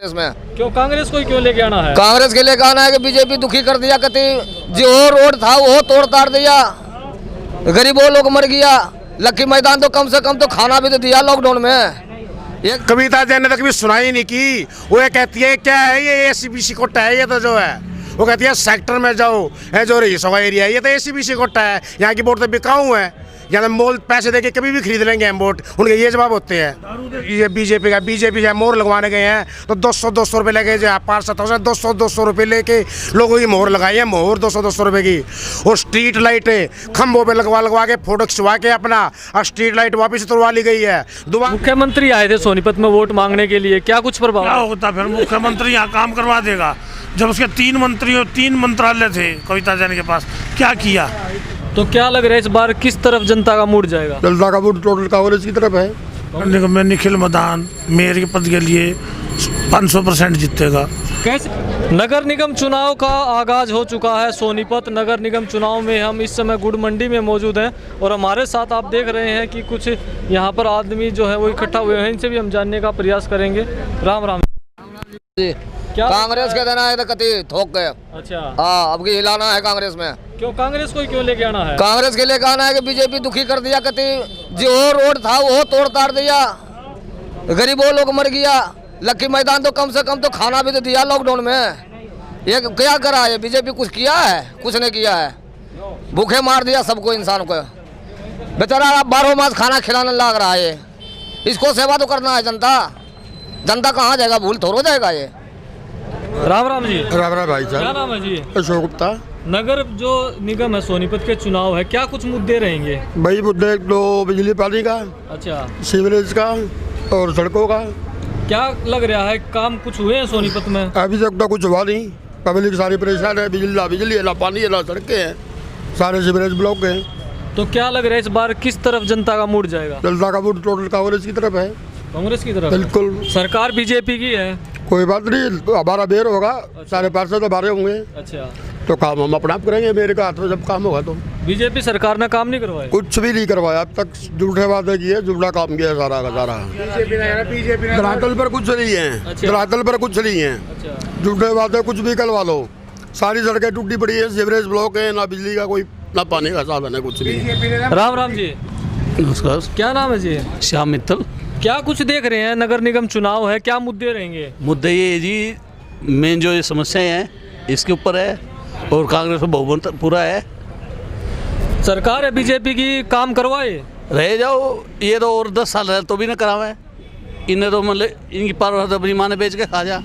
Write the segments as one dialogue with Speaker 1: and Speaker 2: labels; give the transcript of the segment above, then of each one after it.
Speaker 1: इसमें
Speaker 2: क्यों कांग्रेस को ही क्यों लेके आना है?
Speaker 1: कांग्रेस के लिए कहना है कि बीजेपी दुखी कर दिया, कहती जो रोड था वो तोड़ ताड़ दिया, गरीबों लोग मर गया। लक्की मैदान तो कम से कम तो खाना भी तो दिया लॉकडाउन में।
Speaker 3: ये कविता जैन ने तो कभी सुनाई नहीं की। वो ये कहती है क्या है ये एसीबीसी कोटा है, ये तो जो है वो कहती है सेक्टर में जाओ है जो रईसों का एरिया है, ये तो एसीबीसी कोटा है, यहाँ की वोट तो बिकाऊ है, यहाँ मोल पैसे देके कभी भी खरीद लेंगे हम वोट, उनके ये जवाब होते हैं। ये बीजेपी है मोहर लगवाने गए हैं तो 200 रुपये लगे जो पार्षद 200 रुपये लेके लोगों की मोहर लगाई है, मोहर 200 रुपये की। और स्ट्रीट लाइटें खंभों पे लगवा के फोटो खिंचवा के अपना स्ट्रीट लाइट वापस उतरवा ली गई है।
Speaker 2: मुख्यमंत्री आए थे सोनीपत में वोट मांगने के लिए, क्या कुछ प्रभाव?
Speaker 4: क्या होता फिर मुख्यमंत्री यहाँ काम करवा देगा जब उसके 3 मंत्रालय थे कविता जैन के पास, क्या किया?
Speaker 2: तो क्या लग रहा है इस बार किस तरफ जनता का मूड जाएगा?
Speaker 5: जनता का मूड टोटल कांग्रेस की तरफ है।
Speaker 4: मैं निखिल मदान मेयर के पद के लिए 500% जीतेगा।
Speaker 2: कैसे? नगर निगम चुनाव का आगाज हो चुका है। सोनीपत नगर निगम चुनाव में हम इस समय गुड़ मंडी में मौजूद हैं और हमारे साथ आप देख रहे हैं कि कुछ यहाँ पर आदमी जो है वो इकट्ठा हुए हैं, इनसे भी हम जानने का प्रयास करेंगे। राम राम
Speaker 1: जी
Speaker 2: क्या
Speaker 1: कांग्रेस के देना है तो कति थोक गए।
Speaker 2: अच्छा,
Speaker 1: हाँ अब की हिलाना है कांग्रेस में।
Speaker 2: क्यों कांग्रेस को ही क्यों लेके आना है?
Speaker 1: कांग्रेस के लिए कहना है कि बीजेपी दुखी कर दिया, कहती जो रोड था वो तोड़ ताड़ दिया, गरीबों लोग मर गया। लक्की मैदान तो कम से कम तो खाना भी तो दिया लॉकडाउन में। ये क्या करा है बीजेपी? कुछ किया है? कुछ नहीं किया है, भूखे मार दिया सबको, इंसान को बेचारा 12 मास खाना खिलाने लग रहा है। इसको सेवा तो करना है जनता कहाँ जाएगा, भूल थोड़ा जाएगा ये।
Speaker 2: राम राम जी।
Speaker 5: राम राम भाई
Speaker 2: क्या
Speaker 5: साहब,
Speaker 2: नाम है जी?
Speaker 5: अशोक गुप्ता।
Speaker 2: नगर जो निगम है सोनीपत के चुनाव है, क्या कुछ मुद्दे रहेंगे?
Speaker 5: भाई मुद्दे तो बिजली पानी का,
Speaker 2: अच्छा,
Speaker 5: सीवरेज का और सड़कों का।
Speaker 2: क्या लग रहा है काम कुछ हुए हैं सोनीपत में?
Speaker 5: अभी तक तो कुछ हुआ नहीं, पब्लिक सारी परेशान है, बिजली है ना पानी है ना सड़कें हैं, सारे सीवरेज ब्लॉक हैं।
Speaker 2: तो क्या लग रहा है इस बार किस तरफ जनता का मूड जाएगा?
Speaker 5: जनता का मूड टोटल कांग्रेस की तरफ है।
Speaker 2: कांग्रेस की तरफ?
Speaker 5: बिल्कुल।
Speaker 2: सरकार बीजेपी की है।
Speaker 5: कोई बात नहीं, हमारा बेर होगा, सारे पार्षद हमारे होंगे
Speaker 2: अच्छा,
Speaker 5: तो काम हम अपना आप करेंगे। मेरे का हाथ में जब काम होगा तो।
Speaker 2: बीजेपी सरकार ने काम नहीं करवाया?
Speaker 5: कुछ भी नहीं करवाया अब तक, झूठे वादे किए, झूठा काम किया सारा का सारा। धरातल पर कुछ नहीं है,
Speaker 2: अच्छा।
Speaker 5: धरातल पर कुछ नहीं है,
Speaker 2: अच्छा,
Speaker 5: झूठे वादे कुछ भी करवा लो। सारी सड़कें टूटी पड़ी है, सीवरेज ब्लॉक है, ना बिजली का कोई ना पानी का साधन है, कुछ नहीं।
Speaker 2: राम राम जी।
Speaker 6: नमस्कार,
Speaker 2: क्या नाम है जी?
Speaker 6: श्याम मित्तल।
Speaker 2: क्या कुछ देख रहे हैं, नगर निगम चुनाव है, क्या मुद्दे रहेंगे?
Speaker 6: मुद्दा ये है जी, मेन जो ये समस्याएं हैं इसके ऊपर है और कांग्रेस में बहुमत पूरा है।
Speaker 2: सरकार है बीजेपी की, काम करवाए
Speaker 6: रह जाओ, ये तो और 10 साल रहे तो भी ना करावे। इन्हें तो मतलब इनकी पावर अपनी माँ ने बेच के खा जा।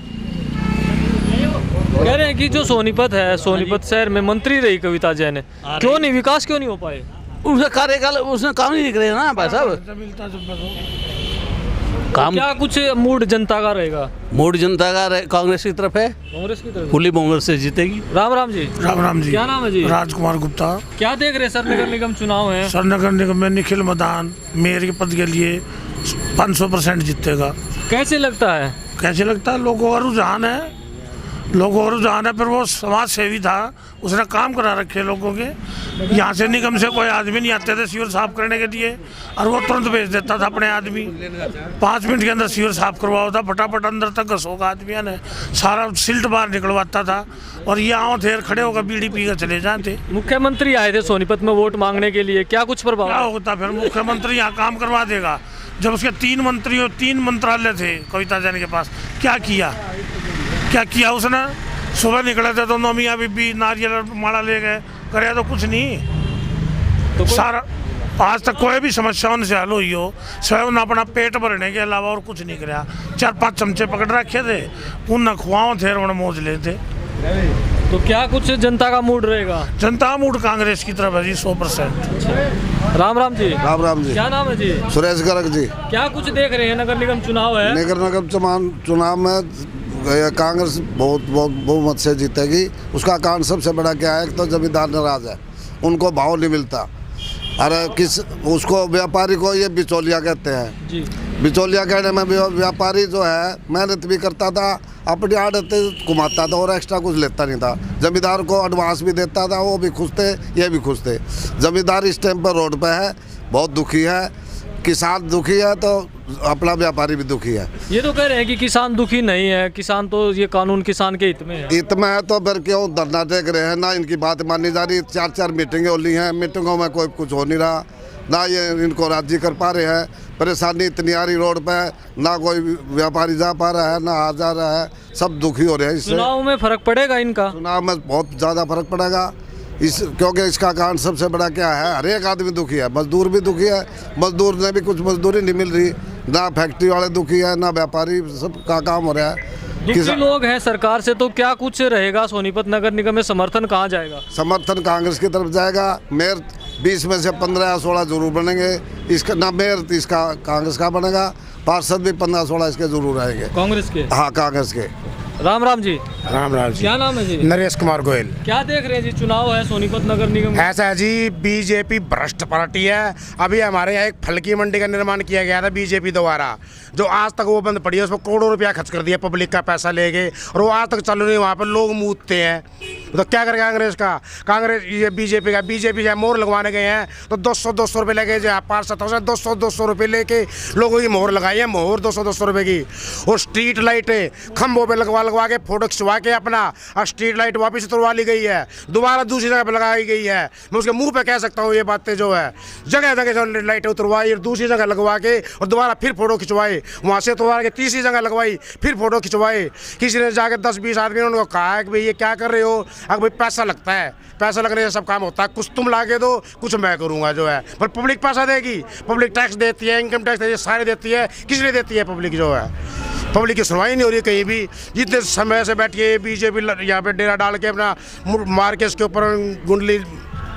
Speaker 2: कह रहे हैं कि जो सोनीपत है, सोनीपत शहर में मंत्री रही कविता जैन, क्यों नहीं विकास क्यों नहीं हो पाए?
Speaker 6: उसने कार्यकाल उसने काम नहीं करे ना भाई साहब। काम
Speaker 2: क्या कुछ मूड जनता का रहेगा?
Speaker 6: मोड़ जनता का कांग्रेस की तरफ है,
Speaker 2: कांग्रेस की तरफ।
Speaker 6: खुली बहुमत से जीतेगी।
Speaker 2: राम राम जी।
Speaker 4: राम राम जी।
Speaker 2: क्या नाम है जी?
Speaker 4: राजकुमार गुप्ता।
Speaker 2: क्या देख रहे हैं सर, नगर निगम चुनाव है?
Speaker 4: सर नगर निगम में निखिल मदान मेयर के पद के लिए 500% जीतेगा।
Speaker 2: कैसे लगता है?
Speaker 4: कैसे लगता है? लोगों का रुझान है, लोगों का रुझान है। फिर वो समाज सेवी था, उसने काम करा रखे लोगों के। यहाँ से निगम से कोई आदमी नहीं आते थे सीवर साफ करने के लिए, और वो तुरंत भेज देता था अपने आदमी। 5 मिनट के अंदर सीवर साफ करवाओ था, फटाफट अंदर तक घसोगा आदमियों ने, सारा सिल्ट बाहर निकलवाता था। और यहाँ थे खड़े होकर बीड़ी पी कर चले जाते।
Speaker 2: मुख्यमंत्री आए थे सोनीपत में वोट मांगने के लिए, क्या कुछ
Speaker 4: क्या
Speaker 2: प्रभाव?
Speaker 4: होता फिर मुख्यमंत्री यहाँ काम करवा देगा जब उसके 3 मंत्रालय थे कविता जैन के पास, क्या किया? क्या किया उसने? सुबह निकले थे दोनों मियाँ बीबी, नारियल माला ले गए, करे तो कुछ नहीं।
Speaker 2: तो
Speaker 4: सारा आज तक कोई भी समस्या उनसे हल हुई हो, स्वयं अपना पेट भरने के अलावा और कुछ नहीं कराया। 4-5 चमचे पकड़ रखे थे, उन खुआओं थे और मौज लेते।
Speaker 2: तो क्या कुछ जनता का मूड रहेगा?
Speaker 4: जनता मूड कांग्रेस की तरफ है जी 100%।
Speaker 2: राम राम जी।
Speaker 7: राम राम जी।
Speaker 2: क्या नाम है जी?
Speaker 7: सुरेश गर्ग जी।
Speaker 2: क्या कुछ देख रहे हैं, नगर निगम चुनाव है?
Speaker 7: नगर निगम चुनाव में कांग्रेस बहुत बहुमत से जीतेगी। उसका कारण सबसे बड़ा क्या है, तो जमींदार नाराज है, उनको भाव नहीं मिलता। अरे उसको व्यापारी को ये बिचौलिया कहते हैं
Speaker 2: जी।
Speaker 7: बिचौलिया कहने में व्यापारी जो है मेहनत भी करता था, अपनी आड़त घुमाता था और एक्स्ट्रा कुछ लेता नहीं था। जमींदार को एडवांस भी देता था, वो भी खुश थे, ये भी खुश थे। जमींदार इस टाइम पर रोड पे है, बहुत दुखी है। किसान दुखी है तो अपना व्यापारी भी दुखी है।
Speaker 2: ये तो कह रहे हैं कि किसान दुखी नहीं है, किसान तो ये कानून किसान के हित में है।
Speaker 7: हित में है तो फिर क्यों धरना टेक रहे हैं? ना इनकी बात मानी जा रही, 4 मीटिंगें हो ली हैं, मीटिंगों में कोई कुछ हो नहीं रहा, ना ये इनको राजी कर पा रहे हैं। परेशानी इतनी आ रही रोड पे, ना कोई व्यापारी जा पा रहा है ना आ जा रहा है, सब दुखी हो रहे हैं इससे।
Speaker 2: चुनाव में फर्क पड़ेगा इनका?
Speaker 7: चुनाव में बहुत ज़्यादा फर्क पड़ेगा क्योंकि इसका कारण सबसे बड़ा क्या है, हर एक आदमी दुखी है, मजदूर भी दुखी है, मजदूर ने भी कुछ मजदूरी नहीं मिल रही, ना फैक्ट्री वाले दुखी है ना व्यापारी, सबका काम हो रहा है।
Speaker 2: दुखी लोग हैं सरकार से, तो क्या कुछ रहेगा सोनीपत नगर निगम में? समर्थन कहाँ जाएगा?
Speaker 7: समर्थन कांग्रेस की तरफ जाएगा। मेयर 20 में से 15 या 16 जरूर बनेंगे, इसका ना मेयर इसका कांग्रेस का बनेगा, पार्षद भी 15-16 इसके जरूर आएंगे
Speaker 2: कांग्रेस के।
Speaker 7: हाँ कांग्रेस के।
Speaker 2: राम राम जी।
Speaker 3: राम राम जी।
Speaker 2: क्या नाम है जी?
Speaker 3: नरेश कुमार गोयल।
Speaker 2: क्या देख रहे हैं जी? चुनाव है सोनीपत नगर निगम।
Speaker 3: ऐसा है जी, बीजेपी भ्रष्ट पार्टी है। अभी हमारे यहाँ एक फल की मंडी का निर्माण किया गया था बीजेपी द्वारा, जो आज तक वो बंद पड़ी है, उसमें करोड़ों रुपया खर्च कर दिया पब्लिक का पैसा लेके, और वो आज तक चालू नहीं। वहाँ पर लोग मूतते हैं, तो क्या करेगा कांग्रेस का? कांग्रेस ये बीजेपी का, बीजेपी जहाँ मोहर लगवाने गए हैं तो 200-200 रुपये लगे, जहाँ पार्षद 200-200 रुपये लेके लोगों की मोहर लगाई है, मोहर 200-200 रुपये की। और स्ट्रीट लाइटें खंभों पे लगवा के फोटो खिंचवा के अपना स्ट्रीट लाइट वापस उतरवा ली गई है, दोबारा दूसरी जगह पर लगाई गई है। मैं उसके मुंह पे कह सकता हूँ ये बातें जो है, जगह जगह जो लाइटें उतरवाई और दूसरी जगह लगवा के और दोबारा फिर फोटो खिंचवाए, वहाँ से उतरवा के तीसरी जगह लगवाई, फिर फोटो खिंचवाए। किसी ने जाकर 10-20 आदमी ने उनको कहा है कि भाई ये क्या कर रहे हो? अगर भाई पैसा लगता है, पैसा लगने से सब काम होता है, कुछ तुम ला के दो, कुछ मैं करूँगा जो है। पर पब्लिक पैसा देगी, पब्लिक टैक्स देती है, इनकम टैक्स देती है, सारे देती है, किसने देती है? पब्लिक जो है। पब्लिक की सुनवाई नहीं हो रही कहीं भी। जितने समय से बैठिए बीजेपी यहाँ पे डेरा डाल के अपना मार के इसके ऊपर गुंडली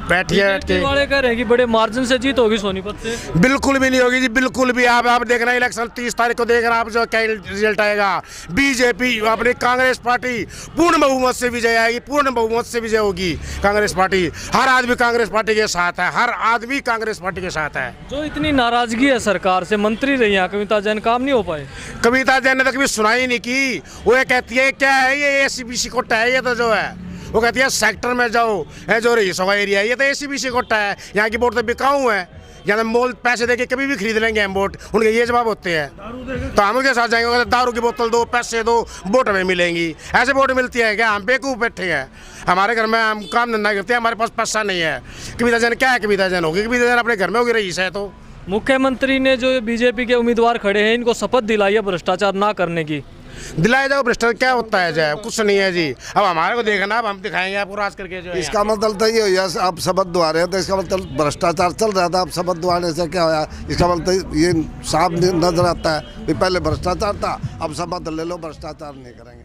Speaker 3: बैठी है।
Speaker 2: वाले कह रहे हैं कि बड़े मार्जिन से जीत होगी सोनीपत से।
Speaker 3: बिल्कुल भी नहीं होगी जी, बिल्कुल भी। आप देखना इलेक्शन 30 तारीख को देखना आप जो क्या रिजल्ट आएगा। बीजेपी अपनी कांग्रेस पार्टी पूर्ण बहुमत से विजय आएगी, पूर्ण बहुमत से विजय होगी कांग्रेस पार्टी। हर आदमी कांग्रेस पार्टी के साथ है, हर आदमी कांग्रेस पार्टी के साथ है।
Speaker 2: जो इतनी नाराजगी है सरकार से, मंत्री रही हैं कविता जैन, काम नहीं हो पाए।
Speaker 3: कविता जैन ने तो कभी सुनाई नहीं की। वो ये कहती है क्या है ये एसीबीसी कोटा है, ये तो जो है वो कहती है सेक्टर में जाओ, है जो रईसों का एरिया है, ये तो एसीबीसी कोटा है, यहाँ की वोट तो बिकाऊ है, यहाँ तो मोल पैसे देके कभी भी खरीद लेंगे हम वोट, उनके ये जवाब होते हैं। तो हम उनके साथ जाएंगे, दारू की बोतल दो, पैसे दो, वोट हमें मिलेंगी। ऐसे वोट मिलती है क्या? हम बेवकूफ़ बैठे हैं, हमारे घर में हम काम धंधा करते हैं, हमारे पास पैसा नहीं है। कविता जैन क्या है? कविता जैन होगी, कविता जैन अपने घर में होगी रईस है। तो
Speaker 2: मुख्यमंत्री ने जो बीजेपी के उम्मीदवार खड़े हैं, इनको शपथ दिलाई है भ्रष्टाचार ना करने की।
Speaker 3: दिलाया जाओ, भ्रष्टाचार क्या होता है? जाए कुछ नहीं है जी। अब हमारे को देखना, अब हम दिखाएंगे आपको राज करके जो है।
Speaker 7: इसका मतलब तो ये हो, आप शपथ दुआ रहे हैं तो इसका मतलब भ्रष्टाचार चल रहा था, अब शपथ दुआने से क्या होया? इसका मतलब ये साफ नजर आता है कि पहले भ्रष्टाचार था, अब शपथ ले लो भ्रष्टाचार नहीं करेंगे।